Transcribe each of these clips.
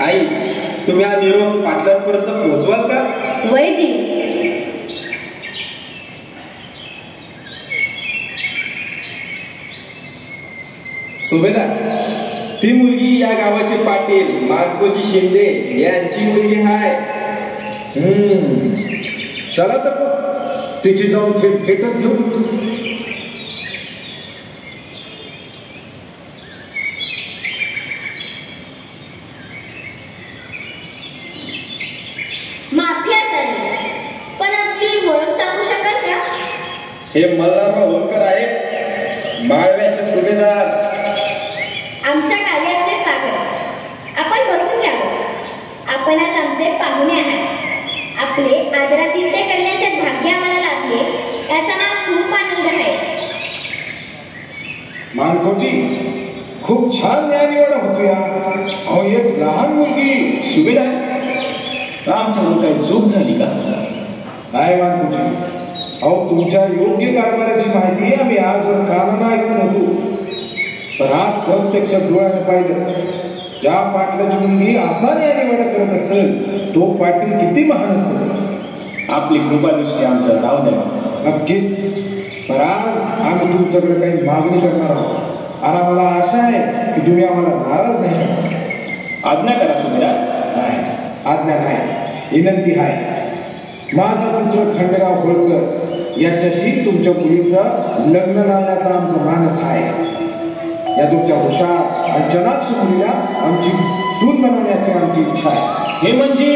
आई, तुम्ही हा निरोप पाटलांपर्यंत पोहोचवाल का? वयजी. सुभेदार, ती मुलगी या गावाचे पाटील मानकोजी शिंदे यांची मुलगी आहे. चला तर तिची जाऊन थेट भेटच घेऊ. माफी असेल, पण आपली ओळख सांगू शकाल का? हे मल्हारराव होळकर आहेत, माळव्याचे सुभेदार. आमच्या गावी आपले स्वागत. आपण बसून घ्यावं. आपण आज आमचे पाहुणे आहात. आपले आदरातिथ्य करण्याचे भाग्य आम्हाला लाभले, याचा मला खूप आनंद आहे. मानकोजी, खूप छान न्यायनिवाडा होतोया. अहो, एक लहान मुलगी. सुभेदार, आमच्याकडून काही चूक झाली का? नाही मानकोजी, अहो तुमच्या योग्य कारभाराची माहिती आम्ही आजवर कानानं ऐकून होतो, पण आज प्रत्यक्ष डोळ्याने पाहिलं. ज्या पाटलाची मुलगी असा न्यायनिवाडा करत असेल, तो पाटील किती महान असेल. आपली कृपादृष्टी आमच्यावर राहू द्या. नक्कीच. पण आज आम्ही तुमच्याकडे काही मागणी करणार आहोत आणि आम्हाला आशा आहे की तुम्ही आम्हाला नाराज नाही करणार. आज्ञा करा सुभेदार. नाही, आज्ञा नाही, विनंती आहे. माझा पुत्र खंडेराव होळकर याच्याशी तुमच्या मुलीचं लग्न लावण्याचा आमचा मानस आहे. या तुमच्या हुशार आणि चनाक्ष मुलीला आमची सून बनवण्याची आमची इच्छा आहे. हे म्हणजे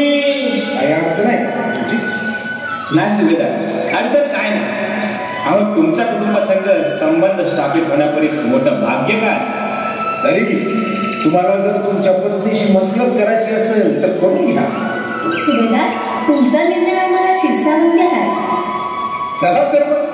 काही अडचण आहे का तुमची? नाही सुभेदार, अडचण काय नाही. अहो, तुमच्या कुटुंबासंग संबंध स्थापित होण्यापरीस मोठं भाग्य काय असतं. तरी तुम्हाला जर तुमच्या पत्नीशी मसलत करायची असेल तर करून घ्या. सुभेदार, तुमचा निर्णय आम्हाला शिरसावंत आहे. चला तर मग